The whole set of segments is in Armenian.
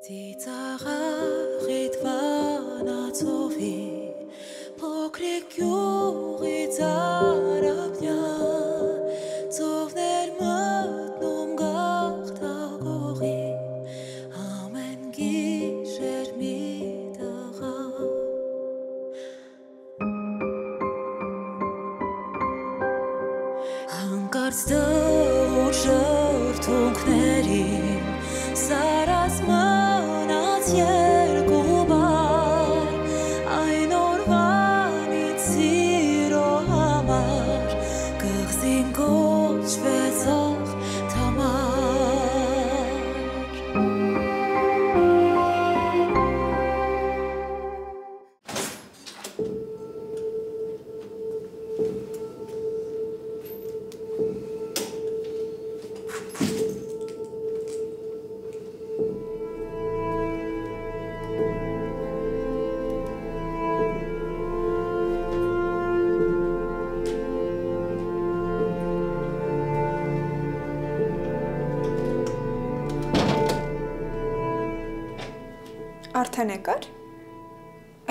Ծիծաղաղիդ վանացովի փոքրիկ յուղի ծարապյան ծովներ մտնում գաղթագողի ամեն գիշեր մի տղա հանկարծ դղուր շրթունքներին սարած մնաց երկու բար այն օրվանից սիրո համար կղզին կոչվեց աղ թամար Արդեն եկար?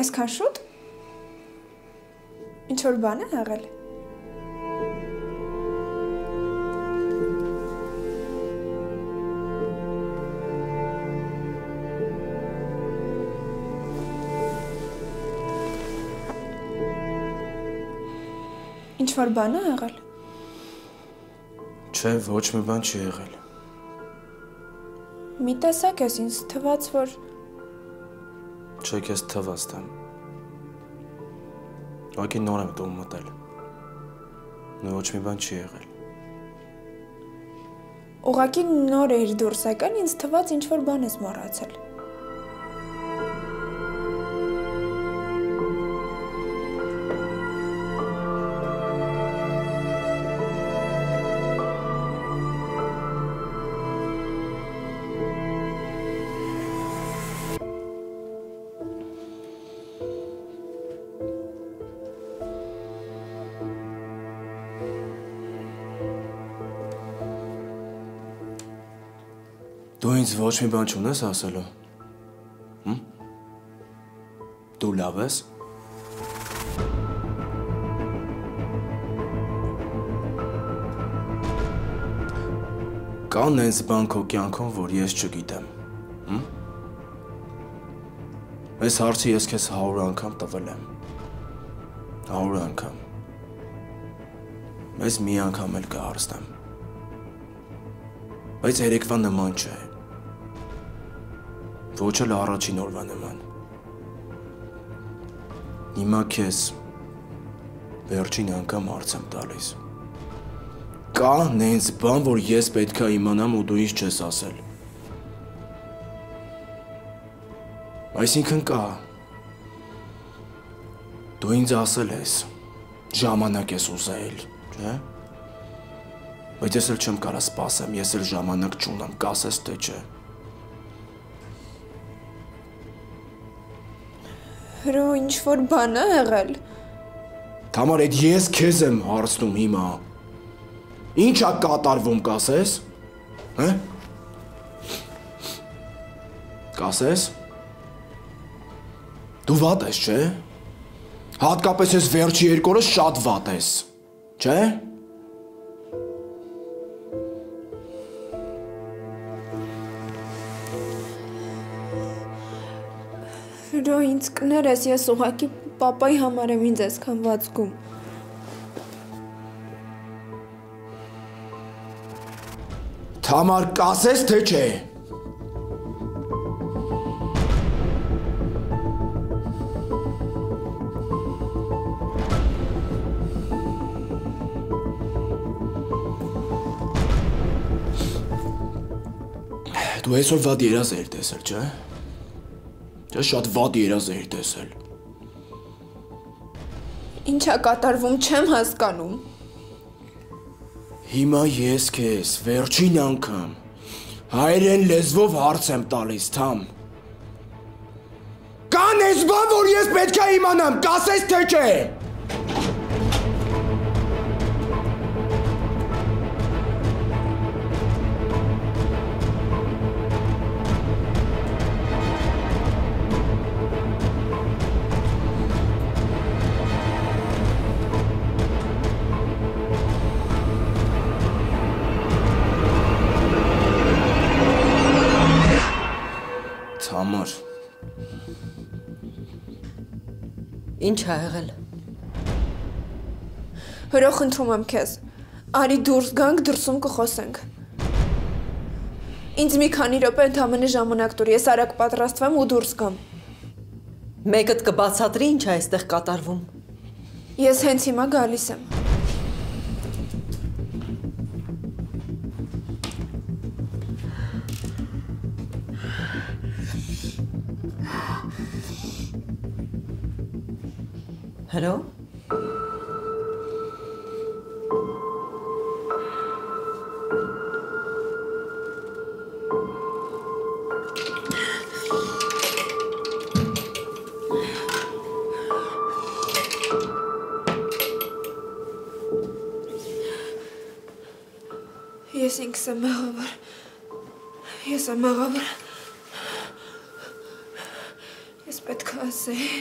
Այսքան շուտ? Ինչ-որ բան է եղել? Ինչ-որ բան է եղել? Չէ, ոչ մի բան չի եղել։ Մի տեսակ ես ինձ թվաց, որ Չէ, քեզ թվաց տեմ։ Ուղղակի նոր եմ տուն մտել։ Ոչ մի բան չի եղել։ ուղղակի նոր էր դուրս եկան, ինձ թվաց ինչ-որ բան ես մոռացել։ Դու ինձ ոչ մի բան չունես ասելու։ Դու լավ ես։ Կան հենց բան քո կյանքում, որ ես չգիտեմ։ Այս հարցը ես քեզ 100 անգամ տվել եմ։ 100 անգամ։ Բայց մի անգամ էլ կհարցնեմ։ Բայց երեկվա նման չէ։ Ոչ էլ առաջին օրվա նման։ Հիմա քեզ վերջին անգամ հարց եմ տալիս։ Կա նենց բան, որ ես պետք է իմանամ ու դու ինձ չես ասել։ Այսինքն կա։ Դու ինձ ասել ես, ժամանակ ես ուզել, չէ՞։ Բայց ես էլ չեմ կարա սպասեմ, ես էլ ժամանակ չունեմ, կասես թե չէ։ Հրո ինչ-որ բան է եղել։ Թամար, էդ ես քեզ եմ հարցնում հիմա։ Ինչ ա կատարվում, կասես։ Հե՞։ Կասես։ Դու վատ ես, չէ՞։ Հատկապես ես վերջի երկու օրը շատ վատ ես, չէ՞։ Հրո ինձ կներես, ես ուղղակի պապայի համար եմ ինձ այսքան ված զգում։ Թամար, կասես թե չէ։ Դու այսօր վատ երազ էիր տեսել, չէ՞։ Չէ, շատ վատ երազ էիր տեսել։ Ինչ ա կատարվում, չեմ հասկանում։ Հիմա ես քեզ վերջին անգամ հայերեն լեզվով հարց եմ տալիս, Թամ։ Կան այս բան, որ ես պետք է իմանամ, կասես թե չէ։ Թամար։ Ինչ ա եղել։ Հրո խնդրում եմ քեզ։ Արի դուրս գանք, դրսում կխոսենք։ Ինձ մի քանի րոպե ընդամենը ժամանակ տուր, ես արագ պատրաստվեմ ու դուրս գամ։ Մեկդ կբացատրի ինչ ա այստեղ կատարվում։ Ես հենց հիմա գալիս եմ։ Հրո։ Ես ինքս եմ մեղավոր։ Ես եմ մեղավոր։ Ես պետք է ասեի։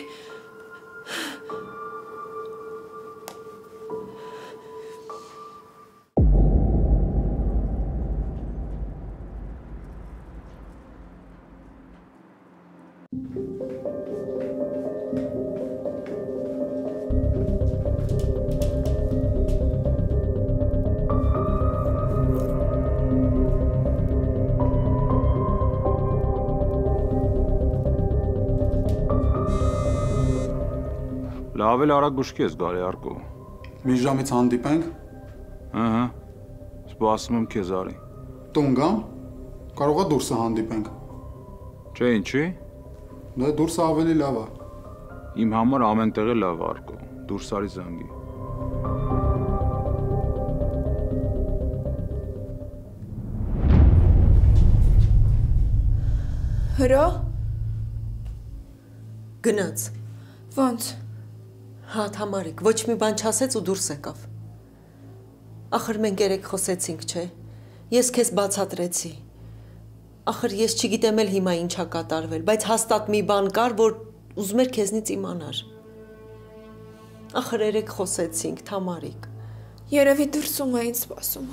Լավ էլ արագ բուժքի ես գալի Արկո։ Մի ժամից հանդիպենք։ Ահա։ Սպասում եմ քեզ արի։ Տուն գամ։ Կարողա դուրսը հանդիպենք։ Չէ, ինչի։ Դա դուրսը ավելի լավ է։ Իմ համար ամեն տեղ է լավ Արկո։ Դուրս արի զանգի։ Հրո։ Գնաց։ Ոնց։ Հա, Թամարիկ, ոչ մի բան չասեց ու դուրս եկավ։ Ախր մենք երեք խոսեցինք, չէ։ Ես քեզ բացատրեցի։ Ախր ես չգիտեմ էլ հիմա ինչա կատարվել, բայց հաստատ մի բան կար, որ ուզում էր քեզնից իմանար։ Ախր երեք խոսեցինք, Թամարիկ։ Երևի դրսում է ինձ սպասում։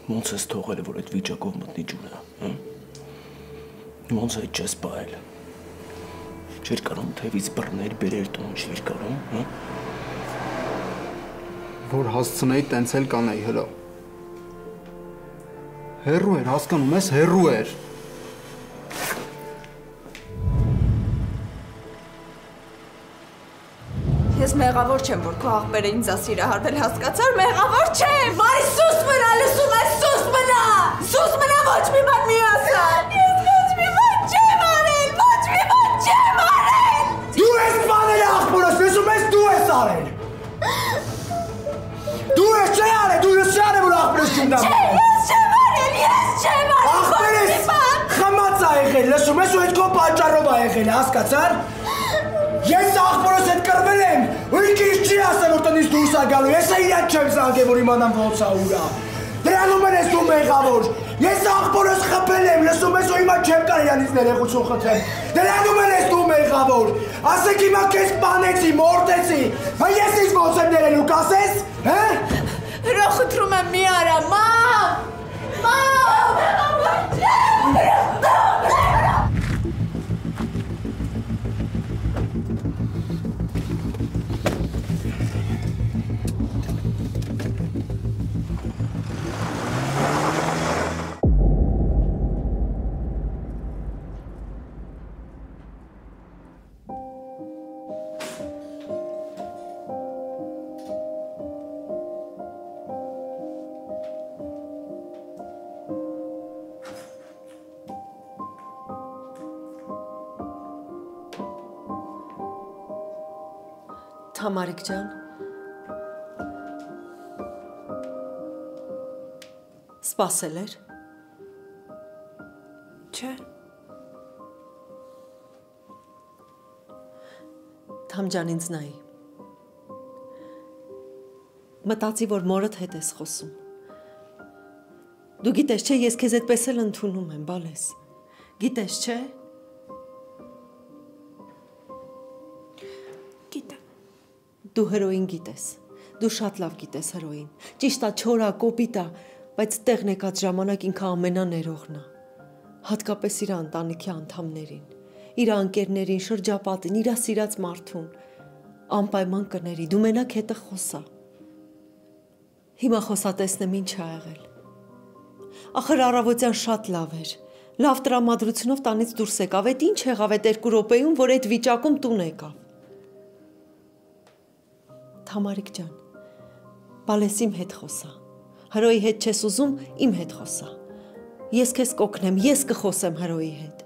Ոնց ես թողել, որ այդ վիճակով մտնի ջուրը, հա? Ոնց այդ չես պահել։ Չէր կարող թևից բռնել, բերել տուն, չէր կարող, հա? Որ հասցնեի տենց էլ կանեի, հլո։ Հեռու էր, հասկանում ես, հեռու էր։ Ես մեղավոր չեմ, որ քո աղբերը ինձ ասիրահարվել, հասկացար, մեղավոր չեմ։ Բարի սուս մնա, լսում ես, սուս մնա։ Սուս մնա, ոչ մի բան մի ասա։ Ես ոչ մի բան չեմ արել, ոչ մի բան չեմ արել։ Դու ես բանել աղբորս, լսում ես, դու ես արել։ Դու ես չէ արել, դու ես չէ արել, որ աղբորս չունդ ամեն։ Ես չեմ արել, ես չեմ արել։ Աղբերս խմած ա եղել, լսում ես, ու այդ քո պատճառով ա եղել, հասկացար։ Ես աղբորս հետ կռվել եմ, ու ինքը ինձ չի ասել, որ տնից դուրս ա գալու, ես իրան չեմ զանգել, որ իմանամ ոնց ա ուրա։ Դրանում են ես դու մեղավոր, ես աղբորս խփել եմ, լսում ես, ու հիմա չեմ կար իրանից ներեխություն խնդրեմ։ Դրանում են ես դու մեղավոր, ասեք հիմա քեզ պանեցի, մորտեցի, բայց ես ինձ ոնց եմ ներելու, կասես, հա։ Հրո խնդրում եմ, Թամարիկ ջան։ Սպասել էր։ Չէ։ Թամ ջան ինձ նայի։ Մտածի, որ մորդ հետ ես խոսում։ Դու գիտես չէ, ես քեզ այդպես էլ ընդունում եմ, բալես։ Գիտես չէ։ Գիտեմ։ Դու հերոին գիտես։ Դու շատ լավ գիտես հերոին։ Ճիշտ է, չորա, կոպիտ է, բայց տեղն եկած ժամանակ ինքը ամենաներողն է։ Հատկապես իր ընտանիքի անդամներին, իր անկերներին, շրջապատին, իր սիրած մարդուն։ Անպայման կների, դու մենակ հետը խոսա։ Հիմա խոսատեսնեմ ինչ ա եղել։ Ախր առավոտյան շատ լավ էր։ Լավ տրամադրությունով տանից դուրս եկավ, այդ ինչ եղավ այդ 2 րոպեում, որ այդ վիճակում տուն եկավ։ Թամարիկ ջան, բալես իմ հետ խոսա։ Հրոյի հետ չես ուզում, իմ հետ խոսա։ Ես քեզ կօգնեմ, ես կխոսեմ հրոյի հետ։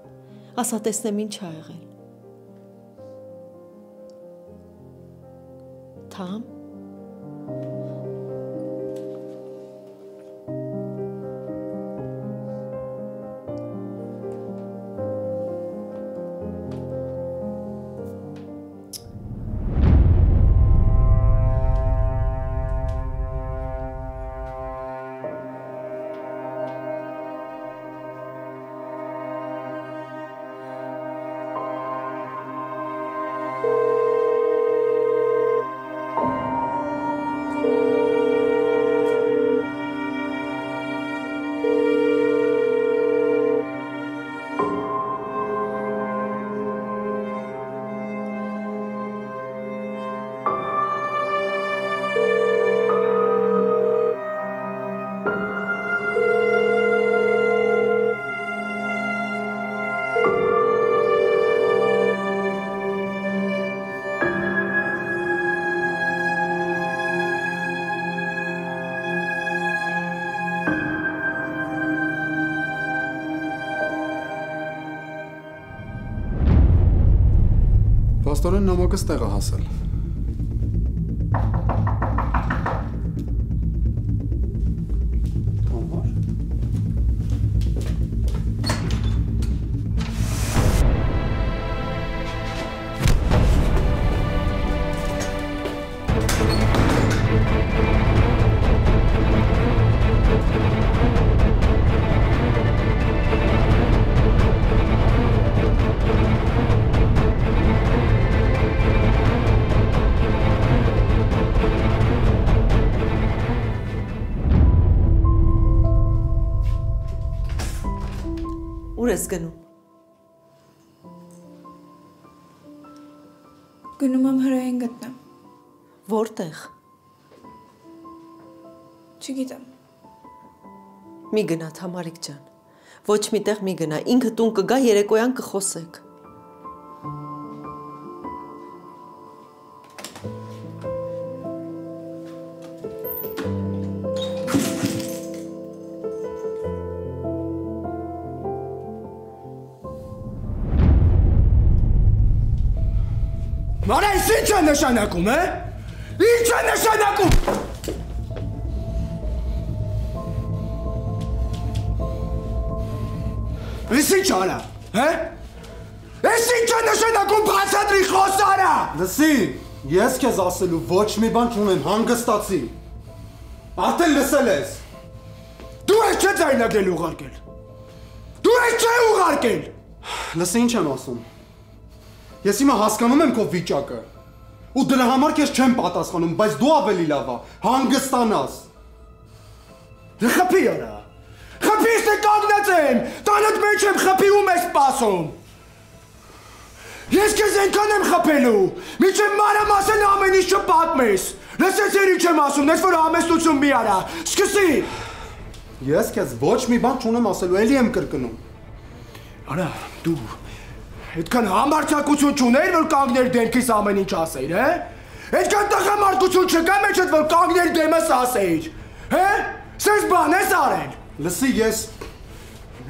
Ասա տեսնեմ ինչ ա եղել։ Թամ։ Պաստորեն նամակը ստեղ է հասել։ Ուր ես գնում։ Գնում եմ հրային գտնեմ։ Որտեղ։ Չգիտեմ։ Մի գնա, Թամարիկ ջան։ Ոչ միտեղ մի գնա, ինքը տուն կգա, երեկոյան կխոսեք։ Մանա, ինչ է նշանակում, է? Ինչ է նշանակում։ Ես ինչ արա, հե? Ես ինչ է նշանակում բացատրի խոսարա։ Լսի, ես քեզ ասելու ոչ մի բան չունեմ, հանգստացի։ Արդեն լսել ես։ Դու ես չէ ձայնագել ուղարկել։ Դու ես չէ ուղարկել։ Լսի, ինչ եմ ասում։ Ես հիմա հասկանում եմ քո վիճակը։ Ու դրա համար քեզ չեմ պատասխանում, բայց դու ավելի լավ ես, հանգստանաս։ Դե խփի արա։ Խփի, ստե կանգնեցեմ։ Տանդ մեջ եմ խփի ու մեզ սպասում։ Ես քեզ այնքան եմ խփելու, միջև մանրամասն ամեն ինչ չպատմես։ Լսեցիր ինչ եմ ասում, ես որ ամեստություն մի արա։ Սկսի։ Ես քեզ ոչ մի բան չունեմ ասելու, էլի եմ կրկնում։ Արա, դու այդքան համարձակություն չուներ, որ կանգներ դեմքիս ամեն ինչ ասեիր, հե? Այդքան տղամարդկություն չկա մեջդ, որ կանգներ դեմս ասեիր, հե? Սենց բան ես արել։ Լսի, ես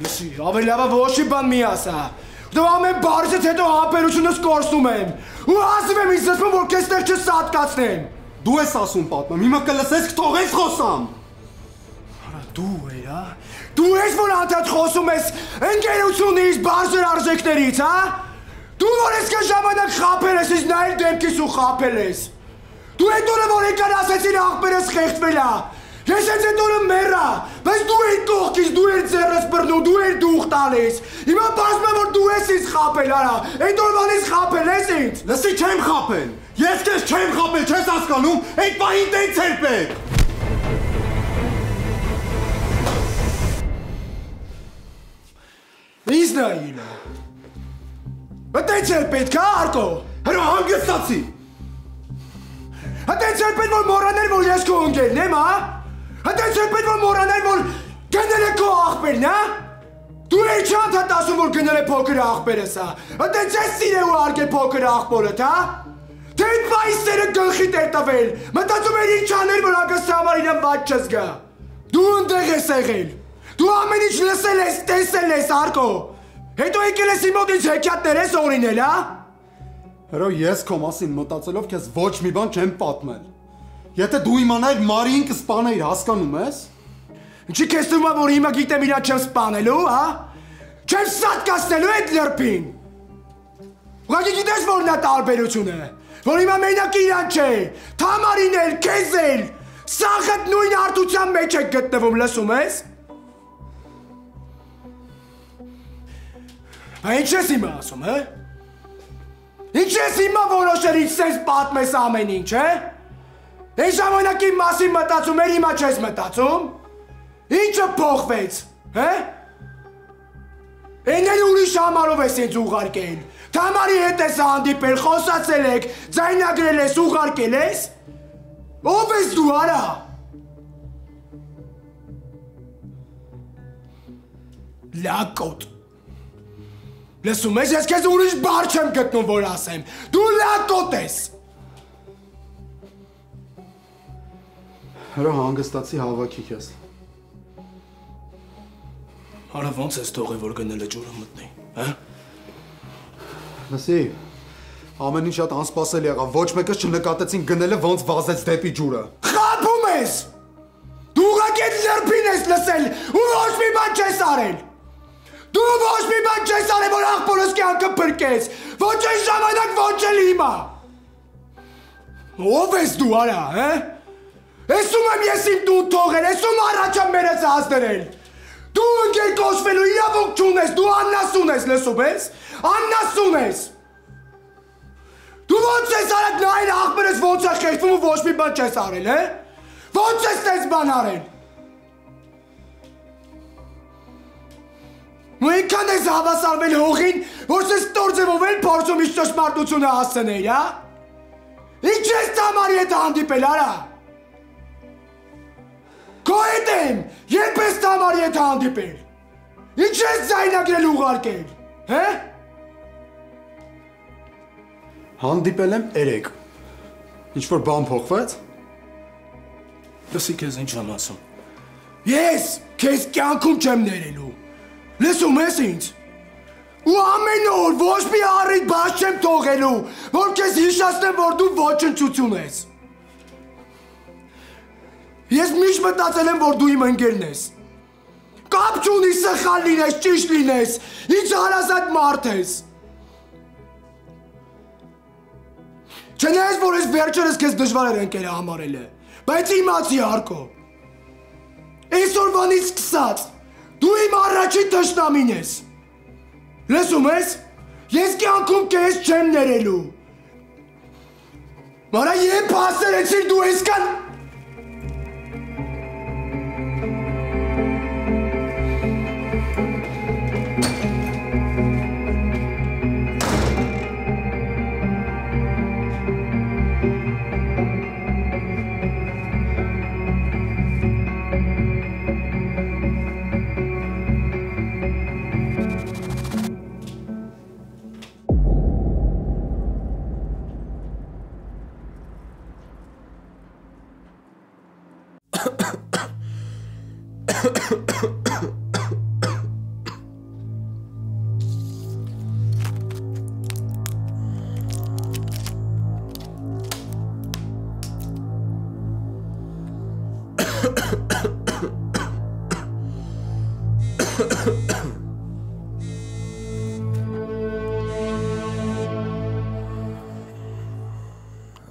Լսի, ավելի լավ ոչ մի բան մի ասա։ Դու ամեն բարձից հետո համբերությունս կորսում եմ։ Ու ասում եմ ինձ ասում որ քեզ տեղ չսատկացնեմ։ Դու ես ասում պատմեմ, հիմա կլսես կթողես խոսամ։ Արա դու ես, հա։ Դու ես որ անդադ խոսում ես ընկերությունից, բարձր արժեքներից, հա։ Դու որ ես կա ժամանակ խապել ես, ինձ նայել դեմքիս ու խապել ես։ Դու այդ օրը որ եկան ասեցին աղբերս խեղդվել է։ Ես այդ օրը մեռա, բայց դու էի կողքից, դու էր ձեռս բռնում, դու էր դուխ տալիս։ Հիմա բացում եմ որ դու ես ինձ խապել, արա։ Այդ օրվանից խապել ես ինձ։ Լսի չեմ խապել։ Ես քեզ չեմ խապել, չես հասկանում, այդ պահին տենց էր պետք։ Ինձ նայինը։ Տենց էր պետք, հա Արկո։ Հրո հանգստացի։ Տենց էր պետք որ մոռանել որ ես քո ընկերն եմ, հա։ Տենց էր պետք որ մոռանել որ գնել է քո աղբերն, հա։ Դու էի չանդադ ասում որ գնել է փոքր աղբերս, հա։ Տենց ես սիրել ու արգել փոքր աղբորդ, հա։ Թե այդ պայսերը գլխիդ էր տվել, մտածում էր ինչ աներ, որ ագս համարին եմ վաճ չզգա։ Դու ընդեղ ես եղել։ Դու ամեն ինչ լսել ես, տեսել ես, Արկո։ Հետո եկել ես իմ մոտ ինձ հեքիաթներ ես օրինել, հա։ Հրո ես քո մասին մտածելով քեզ ոչ մի բան չեմ պատմել։ Եթե դու իմանայիր Մարիին կսպանեիր, հասկանում ես։ Ինչի քեզ թվում է որ հիմա գիտեմ իրա չեմ սպանելու, հա։ Չեմ սատկացնելու այդ լրբին։ Ուղղակի գիտես որն է տարբերությունը։ Որ հիմա մենակը իրան չէ, Թամարին էլ, քեզ էլ, սաղդ նույն արդության մեջ եք գտնվում, լսում ես։ Ինչ ես հիմա ասում, հե։ Ինչ ես հիմա որոշել ինչ սենց պատմես ամեն ինչ, հե։ Այն ժամանակի մասին մտածում էր, հիմա չես մտածում։ Ինչը փոխվեց, հե։ Այն էլ ուրիշ համարով ես ինձ ուղարկել։ Թամարի հետ ես հանդիպել, խոսացել եք, ձայնագրել ես, ուղարկել ես։ Ով ես դու, արա։ Լակոտ։ Լսում ես, ես քեզ ուրիշ բառ չեմ գտնում որ ասեմ։ Դու լակոտ ես։ Հրո հանգստացի հավաքի քեզ։ Արա ոնց ես թողել որ գնելը ջուրը մտնի, հա։ Լսի, ամեն ինչ շատ անսպասելի եղավ, ոչ մեկս չնկատեցին գնելը ոնց վազեց դեպի ջուրը։ Խաբում ես։ Դու ուղղակի այդ լրբին ես լսել ու ոչ մի բան չես արել։ Դու ոչ մի բան չես արել որ աղբորս կյանքը փրկես։ Ոչ այն ժամանակ, ոչ էլ հիմա։ Ով ես դու, արա, հե։ Էսում եմ ես իմ տուն թողել, էսում առաջ եմ մերս հաստրել։ Դու ընկեր կոչվելու իրավունք չունես, դու աննասուն ես, լսում ես։ Աննասուն ես։ Դու ոնց ես արել նայել աղբերս ոնց է խեղդվում ու ոչ մի բան չես արել, հե։ Ոնց ես տես բան արել։ Ու ինքան ես հավասարվել հողին, որ ես ստորձևով էլ փորձում իշ ճշմարտությունը հասցնել, հա։ Ինչ ես Թամարի հետ հանդիպել, արա։ Քո հետ եմ, երբ ես Թամարի հետ հանդիպել։ Ինչ ես ձայնագրել ուղարկել, հե։ Հանդիպել եմ 3։ Ինչ-որ բան փոխվեց։ Լսի քեզ ինչ եմ ասում։ Ես քեզ կյանքում չեմ ներելու։ Լսում ես ինձ։ Ու ամեն օր ոչ մի առիթ բաց չեմ թողելու, որ քեզ հիշեցնեմ, որ դու ոչնչություն ես։ Ես միշտ մտածել եմ, որ դու իմ ընկերն ես։ Կապ չունի սխալ լինես, ճիշտ լինես, ինչ հարազատ մարդ ես։ Չնայած, որ ես վերջերս քեզ դժվար էր ընկերը համարելը, բայց իմացի Արկո։ Այսօրվանից սկսած, դու իմ առաջին թշնամին ես։ Լսում ես, ես կյանքում քեզ չեմ ներելու։ Մարա երբ հասցրեցիր դու այսքան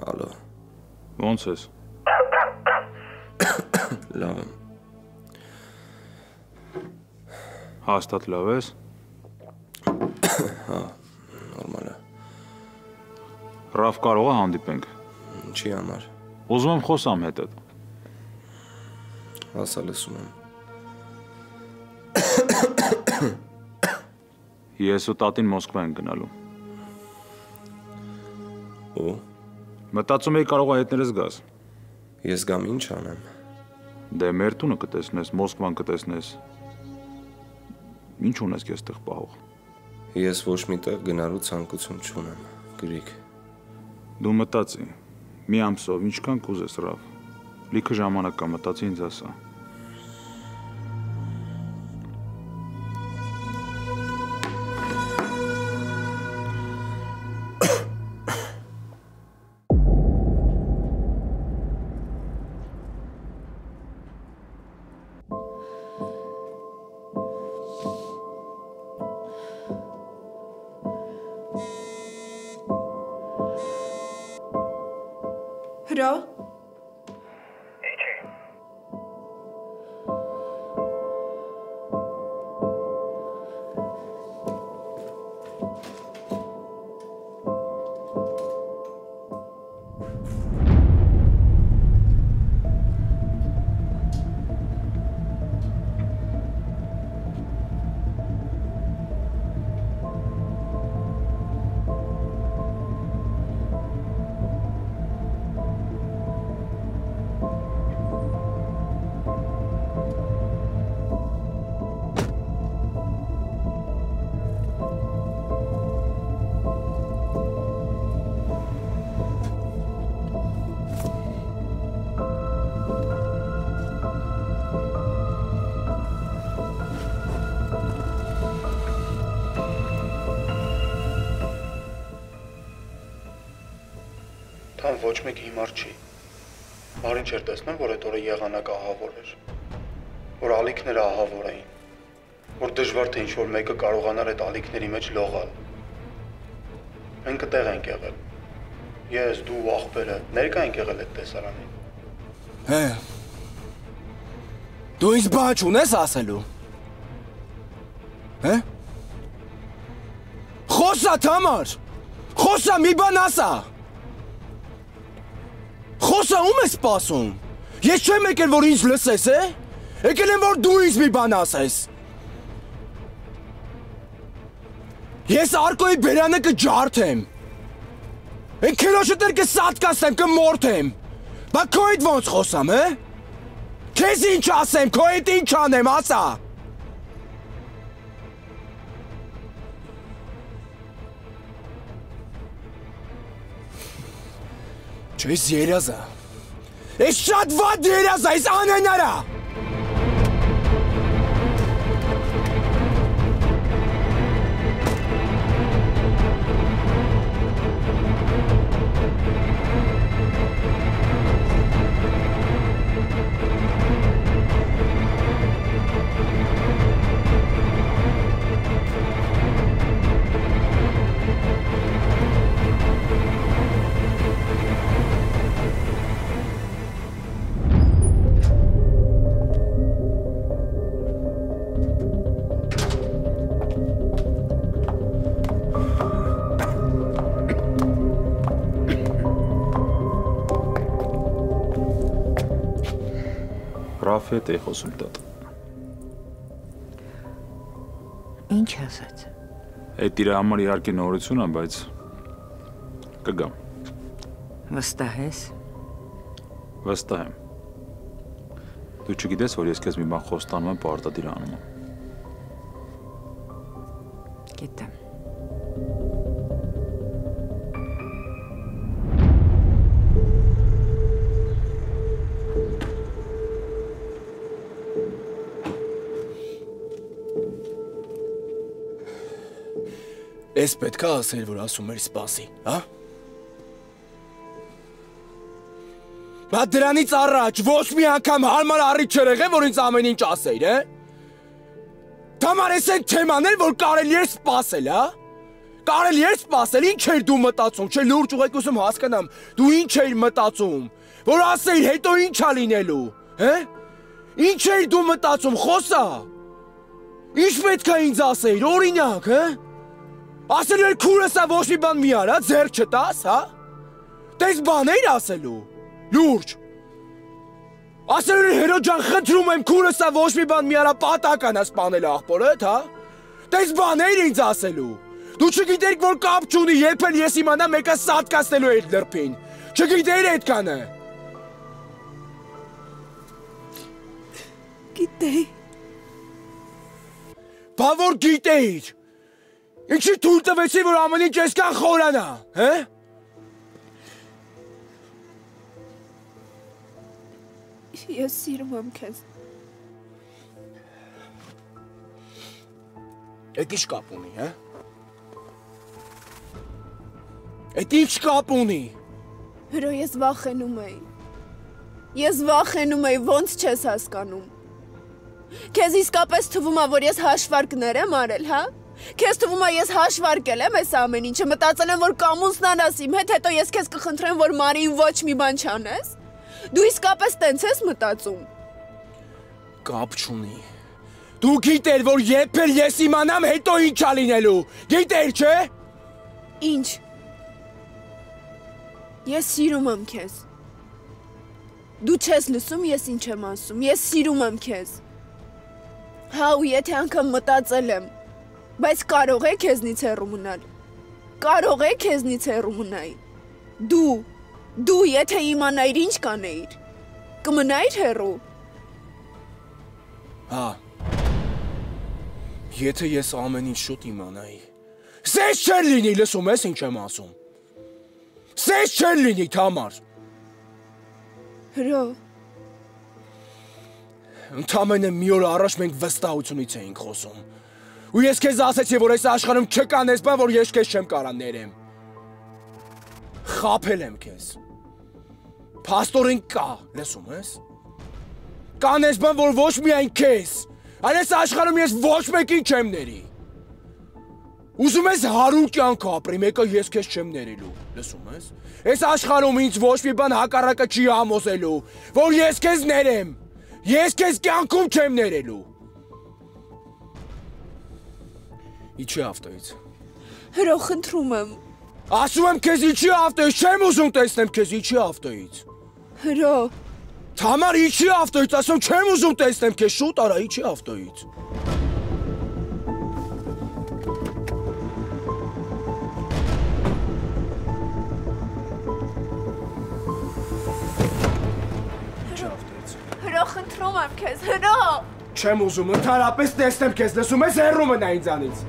Ալո։ Ոնց ես։ Լավ եմ։ Հաստատ լավ ես։ Հա, նորմալ է։ Ռաֆ կարող է հանդիպենք։ Ինչի համար։ Ուզում եմ խոսամ հետդ։ Ասա լսում եմ։ Ես ու տատին Մոսկվա են գնալու։ Ու Մտածում էի կարող է հետներս գաս։ ես գամ ինչ անեմ։ Դե մեր տունը կտեսնես, Մոսկվան կտեսնես։ Ինչ ունես քեզ տեղ պահող։ Ես ոչ միտեղ գնալու ցանկություն չունեմ, Գրիգ։ Դու մտածի։ Մի ամսով ինչքան կուզես Ռաֆ։ Լիքը ժամանակ կա մտածի ինձ ասա։ Հրո։ Թան ոչ մեկ հիմար չի։ Մարին չէր տեսնում, որ այդ օրը եղանակը ահավոր էր, որ ալիքները ահավոր էին, որ դժվար թե ինչ-որ մեկը կարողանար այդ ալիքների մեջ լողալ։ Մենք այդտեղ ենք եղել։ Ես, դու, աղբերը ներկա ենք եղել այդ տեսարանին։ Հե։ Դու ինձ բան չունես ասելու։ Հե։ Խոսա Թամար։ Խոսա մի բան ասա։ Խոսա ում ես սպասում։ Ես չեմ եկել որ ինձ լսես, է։ Եկել եմ որ դու ինձ մի բան ասես։ Ես Արկոյի բերանը կջարդեմ։ Են քելոշը դեր կսատկացնեմ, կմորթեմ։ Բա քո հետ ոնց խոսամ, է։ Քեզ ինչ ասեմ, քո հետ ինչ անեմ, ասա։ Չես երազա։ Ես շատ վատ երազա, ես անենարա։ Ռաֆի հետ էի խոսում տատ։ Ինչ ասաց։ Այդ իր համար իհարկե նորություն է, բայց կգամ։ Վստահ ես։ Վստահ եմ։ Դու չգիտես, որ ես քեզ մի բան խոստանում եմ պարտադիր անում եմ։ Գիտեմ։ Ես պետք է ասել, որ ասում էր սպասի, հա? Բա դրանից առաջ ոչ մի անգամ հարմար առիթ չէր եղել, որ ինձ ամեն ինչ ասեիր, է? Թամար ես այն թեմաներ, որ կարելի է սպասել, հա? Կարելի է սպասել, ինչ էր դու մտածում, չէ լուրջ ուղեկուսում հասկանամ, դու ինչ էր մտածում, որ ասեիր հետո ինչ ա լինելու, հե? Ինչ էր դու մտածում, խոսա։ Ինչ պետք է ինձ ասեիր, օրինակ, հե? Ասելու էր քուրս ա ոչ մի բան մի արա, ձեռք չտաս, հա? Տես բաներ ասելու, լուրջ։ Ասելու էր հերո ջան, խնդրում եմ քուրս ա ոչ մի բան մի արա, պատական ա սպանել աղբորդ, հա? Տես բաներ ինձ ասելու։ Դու չգիտեիր, որ կապ չունի, երբ էլ ես իմանա մեկը սատկացնելու է այդ լրբին։ Չգիտեիր այդքանը։ Գիտեի։ Բա որ գիտեիր։ Ինչի թույլ տվեցի, որ ամեն ինչ այսքան խորանա, հե? Ես սիրում եմ քեզ։ Էդ ինչ կապ ունի, հե? Էդ ինչ կապ ունի։ Հրո, ես վախենում էի։ Ես վախենում էի, ոնց չես հասկանում։ Քեզ իսկապես թվում է, որ ես հաշվարկներ եմ արել, հա? Քեզ թվում է ես հաշվարկել եմ այս ամեն ինչը, մտածել եմ, որ կամուսնանաս իմ հետ, հետո ես քեզ կխնդրեմ, որ Մարիին ոչ մի բան չանես։ Դու իսկապես տենց ես մտածում։ Կապ չունի։ Դու գիտեր, որ երբ էլ ես իմանամ, հետո ինչ ա լինելու։ Գիտեր, չէ՞։ Ինչ։ Ես սիրում եմ քեզ։ Դու չես լսում, ես ինչ եմ ասում։ Ես սիրում եմ քեզ։ Հա, ու եթե անգամ մտածել եմ, բայց կարող է քեզնից հեռու մնալ։ Կարող է քեզնից հեռու մնալ։ Դու եթե իմանայիր ինչ կանեիր, կմնայիր հեռու։ Հա։ Եթե ես ամեն ինչ շուտ իմանայի։ Սես չեր լինի, լսում ես ինչ եմ ասում։ Սես չեր լինի, Թամար։ Հրո։ Ընդամենը մի օր առաջ մենք վստահությունից էինք խոսում։ Ու ես քեզ ասեցի, որ այս աշխարհում չկան այս բան, որ ես քեզ չեմ կարա ներեմ։ Խաբել եմ քեզ։ Փաստորեն կա, լսում ես։ Կան այս բան, որ ոչ միայն քեզ, այլ այս աշխարհում ես ոչ մեկին չեմ ների։ Ուզում ես 100 կյանք ապրի, մեկը ես քեզ չեմ ներելու, լսում ես։ Այս աշխարհում ինձ ոչ մի բան հակառակը չի համոզելու, որ ես քեզ ներեմ։ Ես քեզ կյանքում չեմ ներելու։ Իչի ավտոյից։ Հրո, խնդրում եմ։ Ասում եմ քեզ իչի ավտոյից, չեմ ուզում տեսնեմ քեզ իչի ավտոյից։ Հրո։ Թամար իչի ավտոյից, ասում չեմ ուզում տեսնեմ քեզ, շուտ արա իչի ավտոյից։ Հրո, խնդրում եմ քեզ, հրո։ Չեմ ուզում, ընդհանրապես տեսնեմ քեզ, լսում ես, հեռու մնա ինձանից։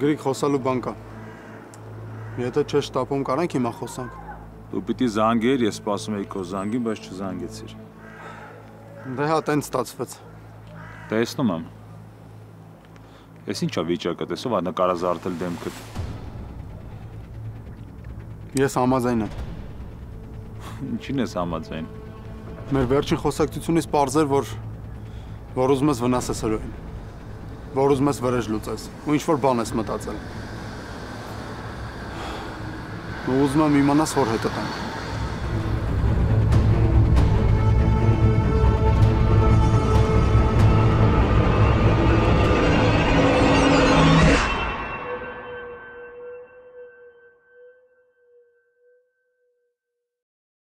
Գրիգ, խոսալու բան կա։ Եթե չես շտապում, կարանք հիմա խոսանք։ Դու պիտի զանգեիր, ես սպասում էի քո զանգին, բայց չզանգեցիր։ Դե հա, տենց ստացվեց։ Տեսնում եմ։ Ես ինչա վիճակը, տեսով ա նկարազարդել դեմքդ։ Ես համաձայն եմ։ Ինչին ես համաձայն։ Մեր վերջին խոսակցությունից պարզ էր, որ ուզում ես վնասես հրոյին։ Որ ուզում ես վրեժ լուծես, ու ինչ-որ բան ես մտածել։ Ու ուզում եմ իմանաս, որ հետը տանք։